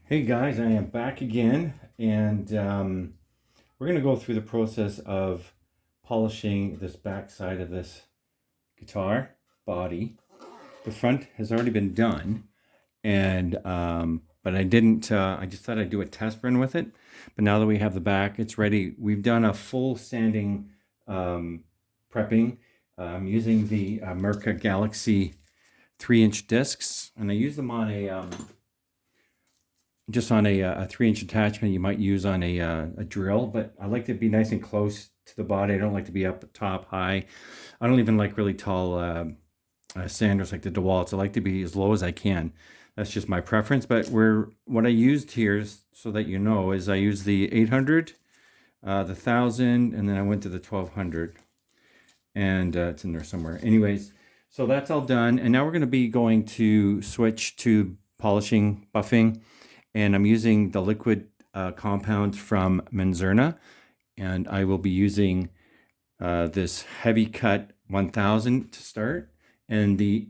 Hey guys, I am back again, and we're going to go through the process of polishing this back side of this guitar body. The front has already been done, and but I didn't. I just thought I'd do a test run with it. But now that we have the back, it's ready. We've done a full sanding prepping. I'm using the Mirka Galaxy 3-inch discs, and I use them on a just on a 3-inch attachment you might use on a drill, but I like to be nice and close to the body. I don't like to be up top high. I don't even like really tall sanders like the DeWalt's. I like to be as low as I can. That's just my preference. But what I used here, so that you know, is I used the 800, the 1000, and then I went to the 1200, and it's in there somewhere. Anyways, so that's all done, and now we're going to be going to switch to polishing, buffing. And I'm using the liquid compound from Menzerna, and I will be using this heavy cut 1000 to start. And the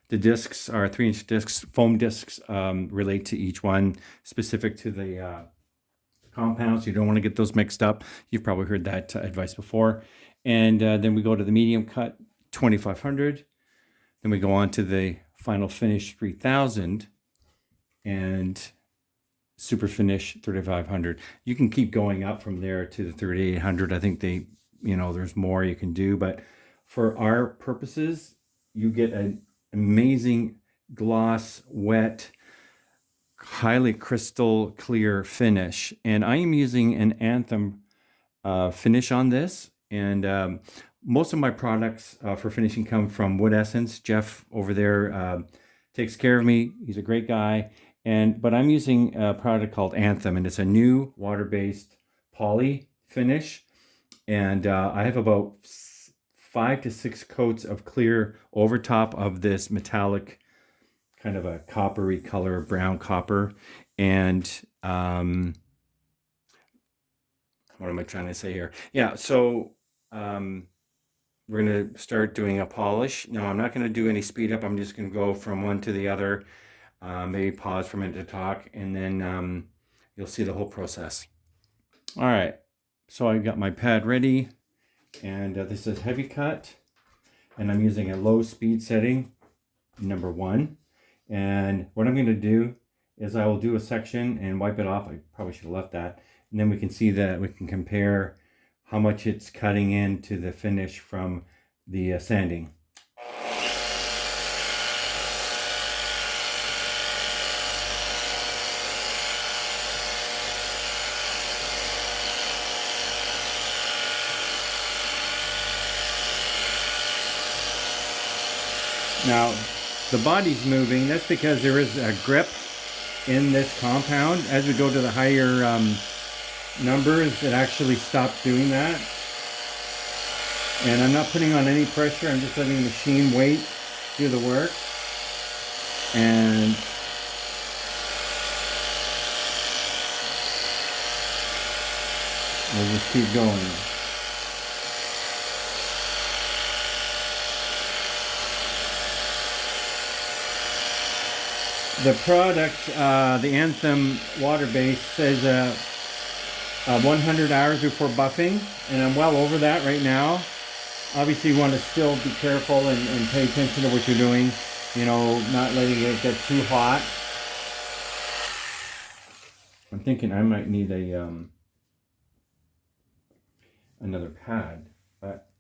discs are 3-inch discs, foam discs, relate to each one, specific to the compounds. You don't want to get those mixed up. You've probably heard that advice before. And then we go to the medium cut 2500. Then we go on to the final finish 3000. And super finish 3500. You can keep going up from there to the 3800. I think there's more you can do, but for our purposes, you get an amazing gloss, wet, highly crystal clear finish. And I am using an Anthem finish on this. And most of my products for finishing come from Wood Essence. Jeff over there takes care of me. He's a great guy. But I'm using a product called Anthem, and it's a new water-based poly finish. And I have about 5 to 6 coats of clear over top of this metallic, kind of a coppery color, brown copper. And what am I trying to say here? Yeah, so we're going to start doing a polish. Now, I'm not going to do any speed up. I'm just going to go from one to the other. Maybe pause for a minute to talk, and then you'll see the whole process. All right, so I got my pad ready, and this is heavy cut, and I'm using a low speed setting, number 1. And what I'm going to do is I will do a section and wipe it off. I probably should have left that, and then we can see that we can compare how much it's cutting into the finish from the sanding. Now, the body's moving. That's because there is a grip in this compound. As we go to the higher numbers, it actually stops doing that. And I'm not putting on any pressure. I'm just letting the machine wait, do the work. And we'll just keep going. The product, the Anthem water base, says 100 hours before buffing, and I'm well over that right now. Obviously, you want to still be careful and pay attention to what you're doing, not letting it get too hot. I'm thinking I might need another pad, but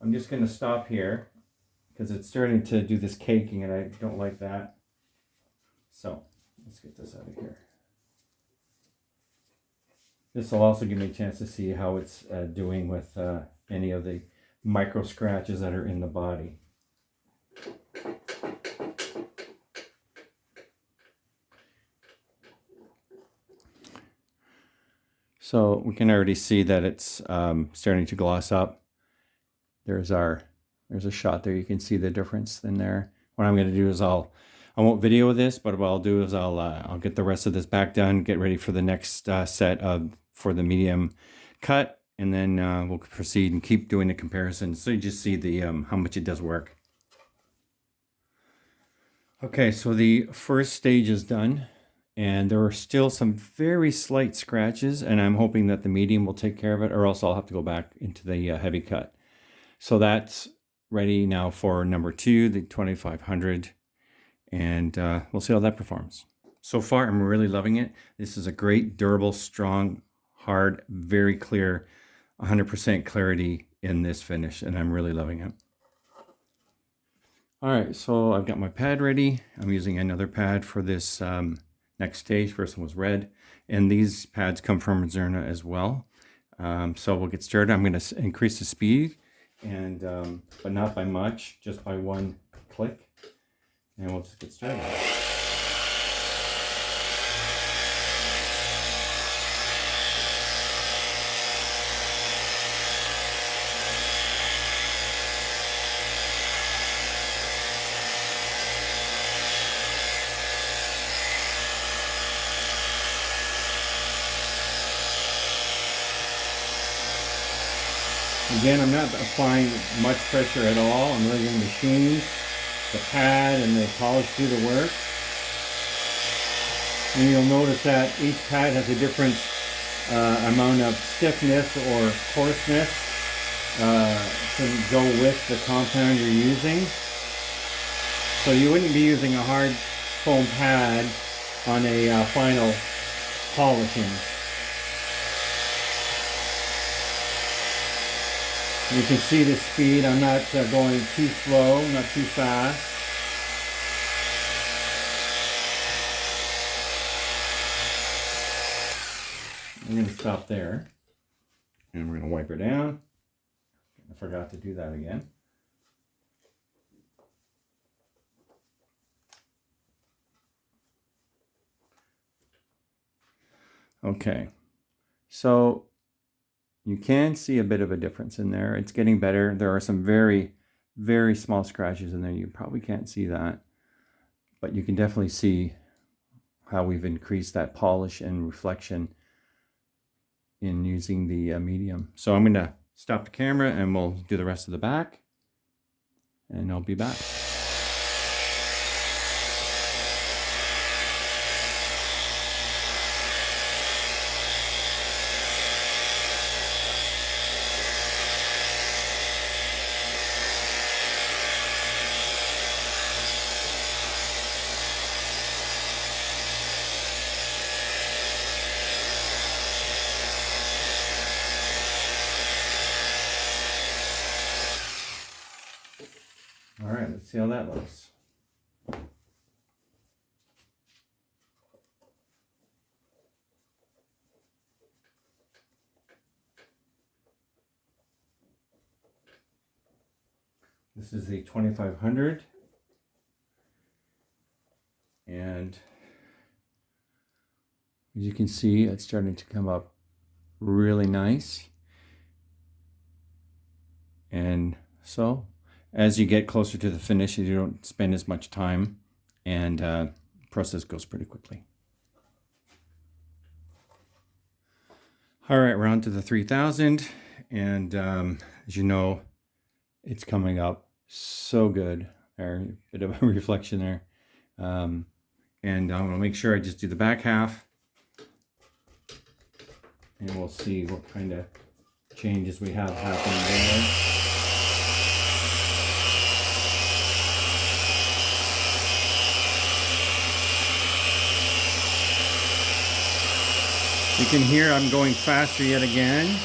I'm just going to stop here because it's starting to do this caking, and I don't like that. So let's get this out of here. This will also give me a chance to see how it's doing with any of the micro scratches that are in the body. So we can already see that it's starting to gloss up. There's a shot there. You can see the difference in there. What I'm going to do is I won't video this, but what I'll do is I'll get the rest of this back done, get ready for the next set for the medium cut, and then we'll proceed and keep doing the comparison, so you just see the how much it does work. Okay, so the first stage is done, And there are still some very slight scratches, and I'm hoping that the medium will take care of it, or else I'll have to go back into the heavy cut. So that's ready now for number 2, the 2500, and we'll see how that performs. So far, I'm really loving it. This is a great, durable, strong, hard, very clear, 100% clarity in this finish, and I'm really loving it. All right, so I've got my pad ready. I'm using another pad for this next stage. First one was red, and these pads come from Zerna as well. So we'll get started. I'm going to increase the speed, and but not by much, just by 1 click, and we'll just get started. Again, I'm not applying much pressure at all. I'm letting the machine, the pad, and the polish do the work. And you'll notice that each pad has a different amount of stiffness or coarseness to go with the compound you're using. So you wouldn't be using a hard foam pad on a final polishing. You can see the speed. I'm not going too slow, not too fast. I'm going to stop there. And we're going to wipe her down. I forgot to do that again. Okay. So you can see a bit of a difference in there. It's getting better. There are some very, very small scratches in there. You probably can't see that, but you can definitely see how we've increased that polish and reflection in using the medium. So I'm going to stop the camera and we'll do the rest of the back, and I'll be back. All right, let's see how that looks. This is the 2500, and as you can see, it's starting to come up really nice. And so as you get closer to the finish, you don't spend as much time, and process goes pretty quickly. All right, we're on to the 3000, and as you know, it's coming up so good. There, a bit of a reflection there. And I'm going to make sure I just do the back half, and we'll see what kind of changes we have happening there. You can hear I'm going faster yet again.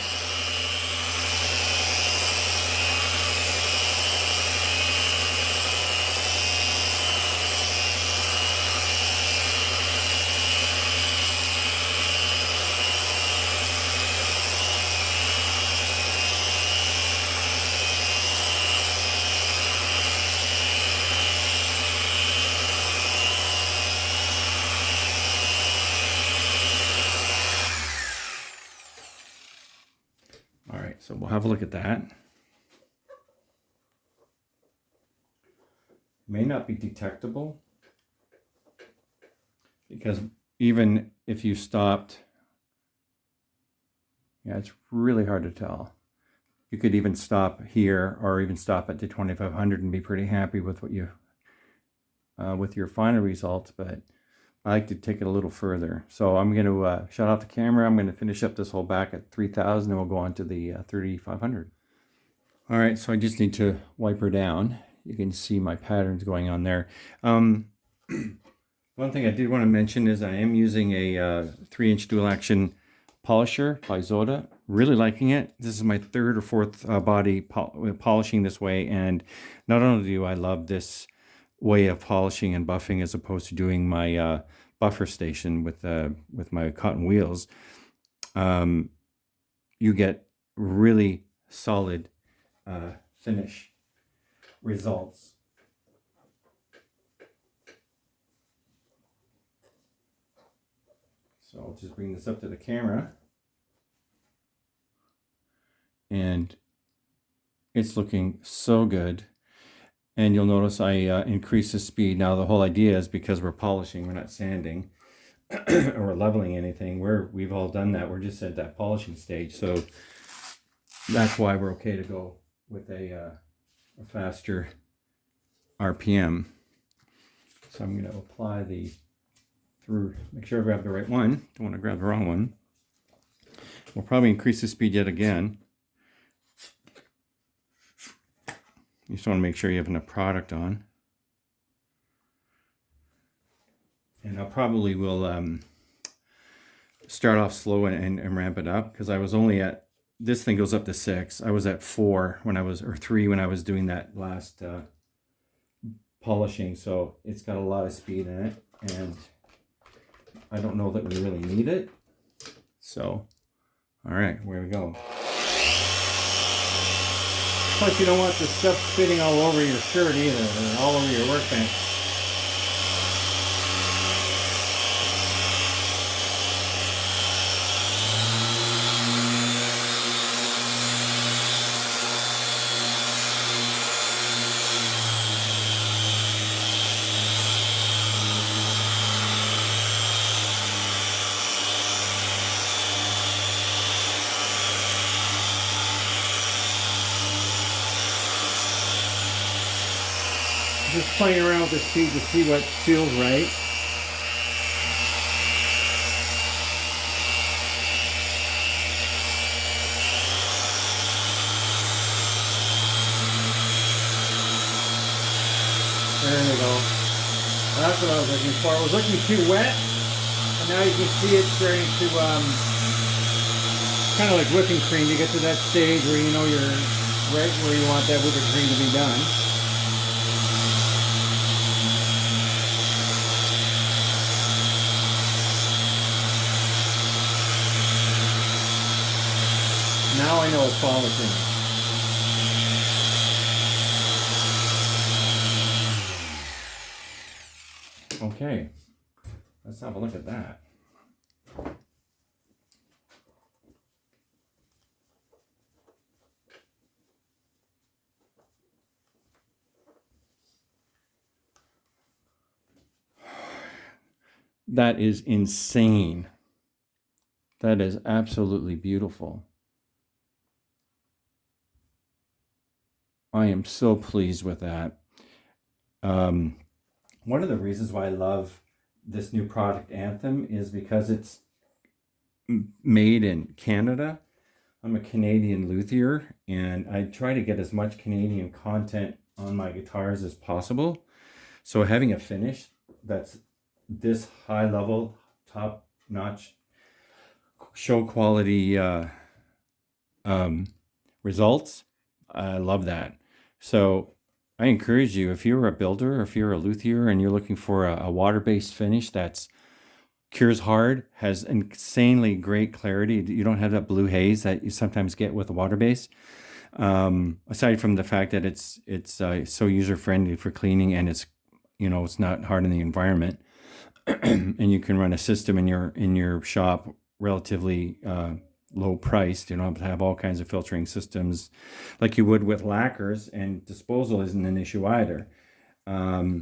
All right, so we'll have a look at that. May not be detectable because even if you stopped, yeah, it's really hard to tell. You could even stop here or even stop at the 2500 and be pretty happy with what you with your final results, but I like to take it a little further. So I'm going to shut off the camera. I'm going to finish up this whole back at 3,000 and we'll go on to the 3,500. All right, so I just need to wipe her down. You can see my patterns going on there. One thing I did want to mention is I am using a 3-inch dual action polisher by Zoda. Really liking it. This is my third or fourth body polishing this way, and not only do I love this way of polishing and buffing as opposed to doing my buffer station with my cotton wheels, you get really solid finish results. So I'll just bring this up to the camera, and it's looking so good. And you'll notice I increase the speed. Now the whole idea is because we're polishing, we're not sanding or leveling anything. We've all done that. We're just at that polishing stage. So that's why we're okay to go with a faster RPM. So I'm going to apply make sure I grab the right one. Don't want to grab the wrong one. We'll probably increase the speed yet again. You just want to make sure you have enough product on. And I probably will start off slow and ramp it up, because I was only at, this thing goes up to 6. I was at 4 or 3 when I was doing that last polishing. So it's got a lot of speed in it, and I don't know that we really need it. So, all right, here we go. Plus, you don't want the stuff spitting all over your shirt either, or all over your workbench. Just playing around with the speed to see what feels right. There we go. That's what I was looking for. It was looking too wet, and now you can see it starting to kind of like whipping cream. You get to that stage where you know you're right where you want that whipping cream to be done. Now I know it's polishing. Okay, let's have a look at that. That is insane. That is absolutely beautiful. I am so pleased with that. One of the reasons why I love this new product, Anthem, is because it's made in Canada. I'm a Canadian luthier, and I try to get as much Canadian content on my guitars as possible. So having a finish that's this high level, top notch, show quality results, I love that. So I encourage you, if you're a builder or if you're a luthier and you're looking for a water-based finish that's cures hard, has insanely great clarity, you don't have that blue haze that you sometimes get with a water base. Aside from the fact that it's so user-friendly for cleaning, and it's not hard on the environment, and you can run a system in your shop relatively low priced. You don't have to have all kinds of filtering systems like you would with lacquers, and disposal isn't an issue either. So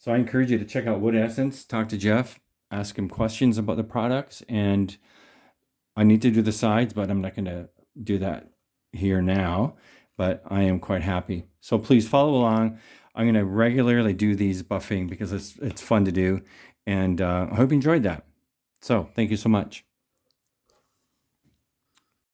I encourage you to check out Wood Essence, talk to Jeff, ask him questions about the products. And I need to do the sides, but I'm not going to do that here now, but I am quite happy. So please follow along. I'm going to regularly do these buffing because it's fun to do. And I hope you enjoyed that. So thank you so much.